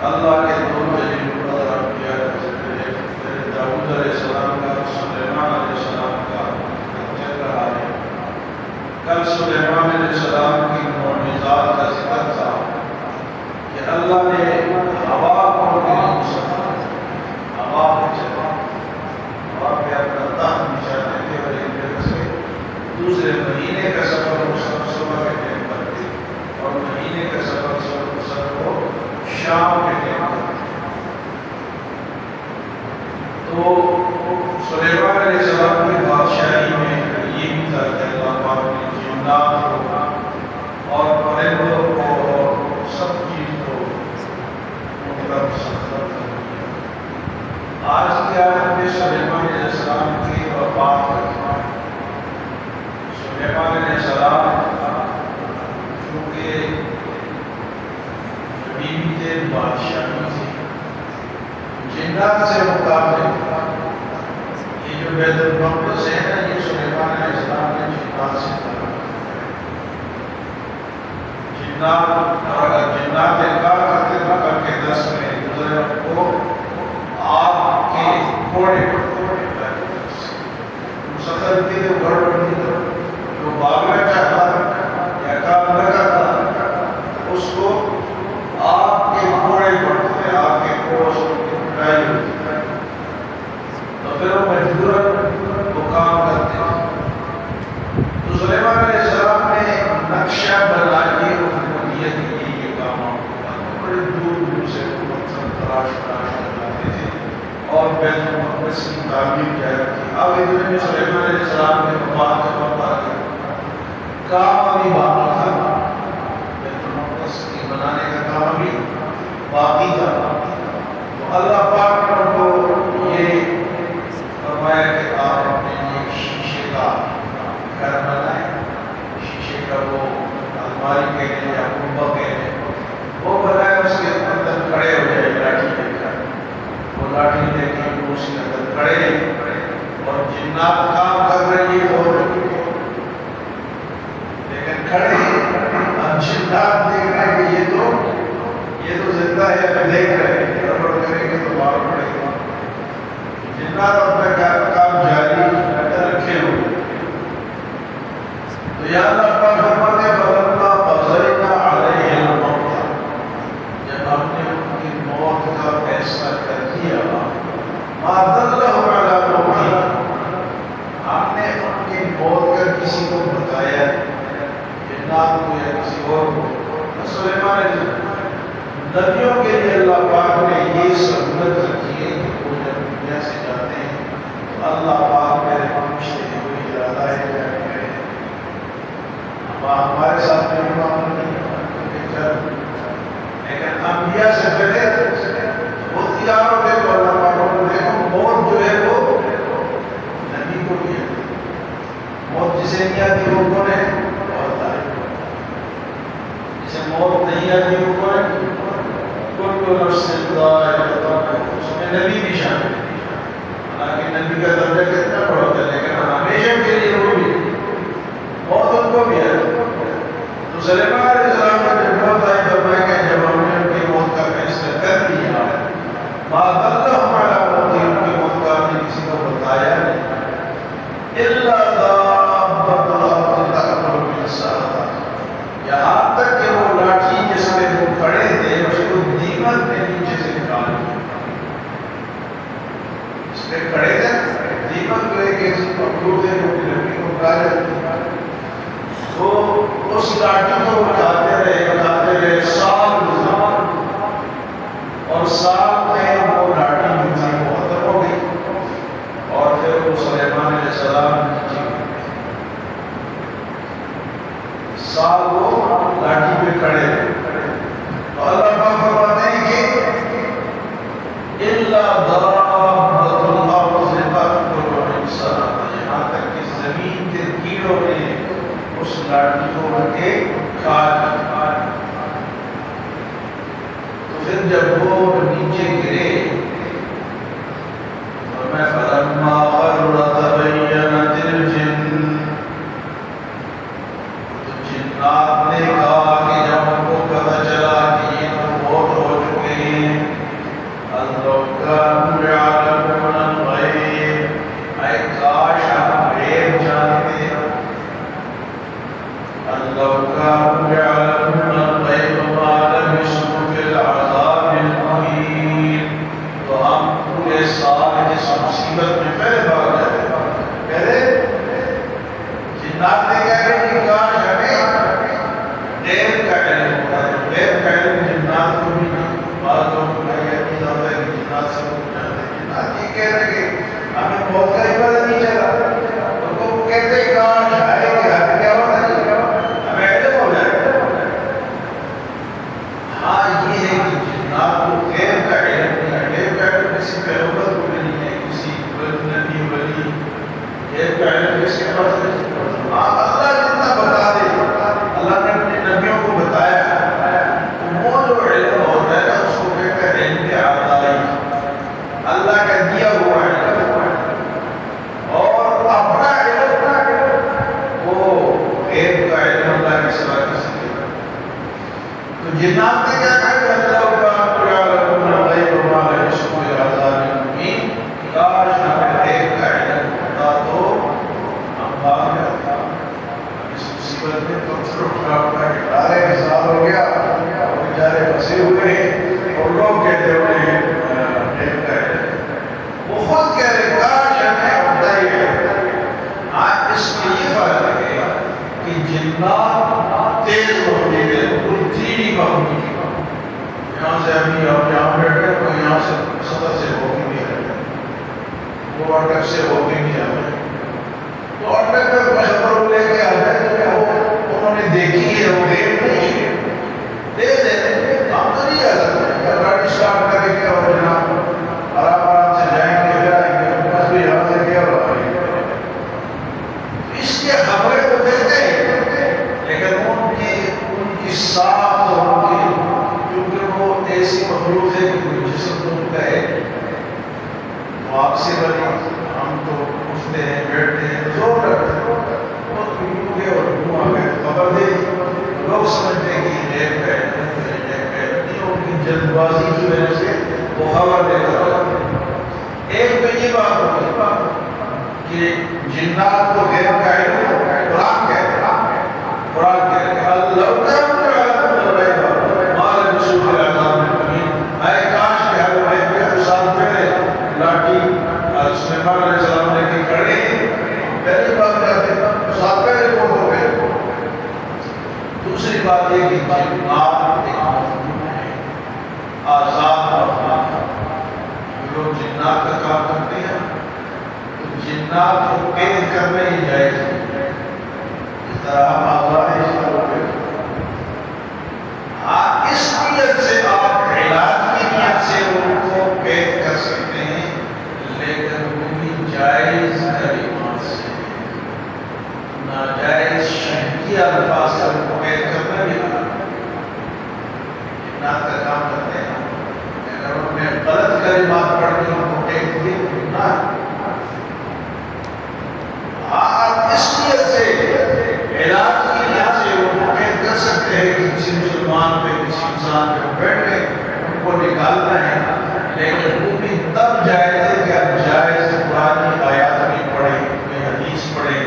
اللہ کے دو جلیل القدر انبیاء حضرت داؤد علیہ السلام کا سلیمان علیہ السلام کا چل رہا ہے۔ کل سلیمان علیہ السلام کی معجزات کا ذکر تھا کہ اللہ نے ہوا کو ان کے لیے مسخر کیا۔ ہوا پہ چلا، ہوا پہ اپنا تخت بچھا دیتے اور ایک جگہ سے دوسرے مہینے کا سفر وہ سب صبح کے ٹائم کرتے اور مہینے کا سفر وہ شام کے ٹائم کرتے۔ تو سلیمان علیہ السلام کی بادشاہی میں یہ بھی تھا کہ اللہ پاک نے جنات کو اور پرندوں کو اور سب چیز کو ان کا مسخر کر دیا۔ آج کی آیت میں سلیمان علیہ السلام کی وفات کا سلیمان علیہ السلام چونکہ بیوی تھے، بادشاہی تھی، جنات سے مقابلے یہ جو بیت المقدس ہے نا، یہ سلیمان علیہ السلام نے جنات سے کہا۔ جنات انکار کرتے تھے کر کے 10 میں گزرے کو آپ کے گھوڑے مسخر کی جو گھوڑ بنی تھا، جو بھاگنا چاہتا یا کام نہ کرتا اس کو آپ کے گھوڑے پڑتے، آپ کے گھوڑوں سے پٹائی ہوتی، تو پھر وہ مجبوراً وہ کام کرتے تھے۔ تو سلیمان علیہ السلام نے نقشہ بنا کے ان کو دیا کہ یہ کام آپ بڑے دور دور سے تلاش کرتے تھے اور بیت المقدس کی تعمیر کیا کرتی۔ اب اتنے میں سلیمان علیہ السلام نے وفات کا وقت آ گیا، کام ابھی باقی تھا، بیت المقدس کی بنانے کا کام ابھی باقی تھا۔ تو اللہ پاک نے ان کو یہ فرمایا کہ آپ اپنے لیے شیشے کا گھر بنائیں، شیشے کا وہ الماری کہہ لیں یا کنبہ کہہ لیں، وہ بنائے، اس کے اندر کھڑے ہو جائے لاٹھی لے کر، وہ لاٹھی لے کے اس کے اندر کھڑے اور جنات کام کر رہی ہے اور لیکن کھڑے اب جنات دیکھ رہے ہیں کہ یہ تو زندہ ہے، ابھی دیکھ رہے ہیں، گڑبڑ کریں گے تو مار پڑے گا۔ جنات اپنا کام جاری رکھے ہوئے، تو یا اللہ پاک فرماتے ہیں فَلَمَّا قَضَيْنَا عَلَيْهِ الْمَوْتَ، جب ہم نے ان کی موت کا فیصلہ کر دیا، مَا دَلَّهُمْ عَلَىٰ مَوْتِهِ، ہم نے ان کی موت کا کسی کو بتایا، جنات کو یا کسی اور کو۔ سلیمان نبیوں کے لیے اللہ پاک نے یہ سہولت رکھی ہے کہ وہ جب دنیا سے جاتے ہیں تو اللہ پاک میرے پوچھتے ہیں کوئی ارادہ ہے جانے کا ہے، ہمارے ساتھ میں معاملہ نہیں ہے، لیکن انبیاء سے پہلے وہ تیار ہو گئے تو اللہ پاک کو دیکھو موت جو ہے وہ نبی کو بھی ہے، موت جسے نہیں آتی وہ کون ہے؟ بہت تعریف، جسے موت نہیں آتی وہ کون ہے؟ کل نفس ذائقۃ الموت، اس میں نبی بھی شامل ہے، حالانکہ نبی کا درجہ کتنا بڑا ہوتا ہے لیکن ہمیشہ کے لیے وہ بھی موت ان کو بھی ہے۔ تو سلیمان علیہ السلام کا جب موت آئی فرمایا کہ جب ہم نے ان کی موت کا فیصلہ کر دیا، مَا دَلَّهُمْ عَلَىٰ مَوْتِهِ، ان کی موت کا ہم نے کسی کو بتایا نہیں، إِلَّا دَابَّةَ الْأَرْضِ تَأْكُلُ مِن سَأَتِهَا، یہاں تک کہ وہ لاٹھی جس پہ وہ کھڑے تھے اس کو دیمک نے نیچے سے نکال دیا، اس پہ کھڑے تھے دیمک جو ایک ایسی مخلوق ہے جو لکڑی کو کھا جاتی ہے، تو اس لاٹھی کو اٹھاتے رہے سال گزار، اور سال میں وہ لاٹھی مجھے ختم ہو گئی اور پھر وہ سلیمان علیہ السلام نیچے گئے، سال وہ لاٹھی پہ کھڑے تو اللہ پاک فرماتے ہیں کہ إِلَّا دَابَّةَ الْأَرْضِ تَأْكُلُ مِن سَأَتِهَا، یہاں تک کہ زمین کے کیڑوں نے اس لاٹھی کو اڑ کے کھا لیا۔ تو پھر جب وہ نیچے گرے اور میں فَلَمَّا خَرَّ تَبَيَّنَتِ الْجِنُّ، تو جنات نے کہا کہ جب ان کو پتہ چلا کہ یہ تو بہت ہو چکے ہیں، ایک کا علم کس کے پاس ہے؟ اللہ جتنا بتا دے، اللہ نے اپنے نبیوں کو بتایا، وہ جو علم ہوتا ہے اس کو کہتے ہیں علم عطائی، اللہ کا دیا ہوا علم، اور اپنا علم وہ غیب کا علم اللہ کے سوا کسی کے نہیں۔ تو جنات نے کیا کہا کہ اللہ کا یعلم الغیب وما یشعرون بعذاب مبین، کاش ہمیں غیب کا علم ہوتا تو ہم بھاگ جاتے۔ اس مصیبت میں پتھر اٹھا اٹھا کے ڈالے حساب ہو گیا، اور بیچارے پھنسے ہوئے ہیں، اور لوگ کہتے ہوئے غیب کا علم، وہ خود کہہ رہے کاش ہمیں ہوتا ہی ہے۔ آج اس میں یہ فرق ہے کہ جنات تیز ہوتی ہے، بالکل دھیمی ہوتی ہے، یہاں سے ابھی آپ یہاں بیٹھے تو یہاں سے سطح سے ہو بھی نہیں رہے، وہ اٹک سے ہو بھی نہیں آتے، تو اٹک میں خبر لے کے آتے ہیں، انہوں نے دیکھی ہے، وہ غیب نہیں ہے، تیز ہے، ہم تو نہیں آ سکتے، گاڑی اسٹارٹ کر کے کیا ہو جناب آرام آرام سے جائیں گے بس بھی یہاں سے کیا ہو رہا ہے، اس کے خبریں کو دیتے ہیں، لیکن ان کی ساتھ اور ان کی، کیونکہ وہ ایسی مخلوق ہے کہ کوئی جسم تم کہے تو آپ سے بنی، ہم تو اٹھتے ہیں بیٹھتے ہیں زور رکھتے ہیں، وہ کیوں گے اور کیوں ہمیں خبر دے دی، لوگ سمجھتے ہیں کہ یہ غیب ہے، ان کی جلد بازی کی وجہ سے وہ خبر دے کر آتے ہیں۔ ایک تو یہ بات ہوتی کہ جنات کو غیب کا علم قرآن کہتے ہیں، قرآن کہتے ہیں اللہ سلیمان علیہ السلام نے کی کھڑے پہلی بات جاتے ہیں ساتھ پہلے فوت ہو گئے۔ دوسری بات یہ کہ جنات ایک مخلوق ہے، آزاد مخلوق ہے، لوگ جنات کا کام کرتے ہیں تو جنات کو قید کرنا ہی جائز ہے، اس طرح ہم آزاد ہے، اس طرح اس نیت سے آپ علاج کی نیت سے ان کو قید کر سکتے ہیں، لیکن وہ بھی جائز کلمات سے، ناجائز شرکی الفاظ سے ان کو قید کرنا بھی حرام ہے۔ جنات کا کام کرتے ہیں، اگر ان میں غلط کلمات پڑھ کے ان کو قید کیے تو گناہ ہے۔ آپ اس نیت سے علاج کی نیت سے ان کو قید کر سکتے ہیں کہ کسی مسلمان پہ کسی انسان پہ بیٹھ کے ان کو نکالنا ہے، لیکن وہ بھی تب جائز ہے کہ اب جائز قرآن آیات بھی پڑھیں، کوئی حدیث پڑھیں،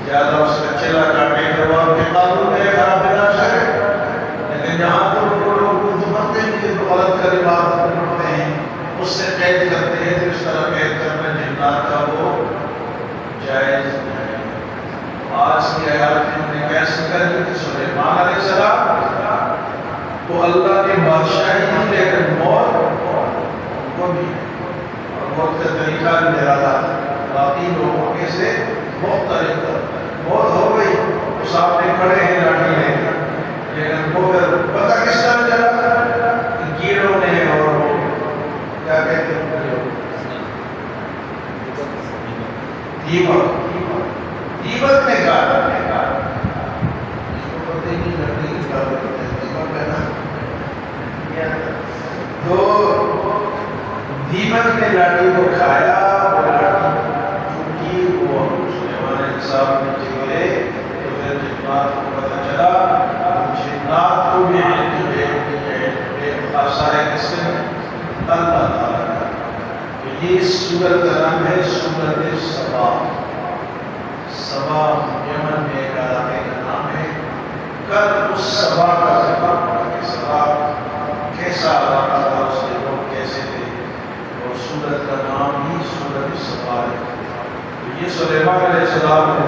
زیادہ اس کا چلا کاٹے جواب کے قانون میں خراب بنا چاہے، لیکن جہاں تو لوگ اردو پڑھتے ہیں تو غلط کلمات پڑھتے ہیں، اس سے قید کرتے ہیں، تو اس طرح قید کرنا جنات کا وہ جائز نہیں۔ آج کی آیات میں ہم نے کیا سیکھا کہ سلیمان علیہ السلام تو اللہ کے بادشاہی نہیں، لیکن موت کو بھی، اور موت کا طریقہ بھی نرالا تھا، باقی لوگوں کے سے مختلف تھا۔ موت ہو گئی تو سامنے کھڑے ہیں لاٹھی لے کر، لیکن وہ پھر پتہ کس طرح چلا کہ کیڑوں نے اور کیا کہتے ہیں دیمک نے کہا، اس کو پتہ ہی نہیں لڑنے کی بات کرتے ہیں، دیمک ہے نا، تو دیمک نے لاٹھی کو کھایا، اور لاٹھی چونکی وہ سلیمان علیہ السلام نے چلے، تو پھر جنات کو پتہ چلا، جنات کو بھی علم ہے، خاصہ ہے کس نے؟ اللہ تعالیٰ کا۔ یہ سورت کا نام ہے سورت سبا۔ سبا یمن میں ایک علاقے کا نام ہے۔ کل اس سبا کا ذکر پڑا کہ سبا کیسا علاقہ تھا، اس کے لوگ کیسے تھے، اور سورت کا نام ہی سورت سبا ہے۔ یہ سلیمان علیہ السلام نے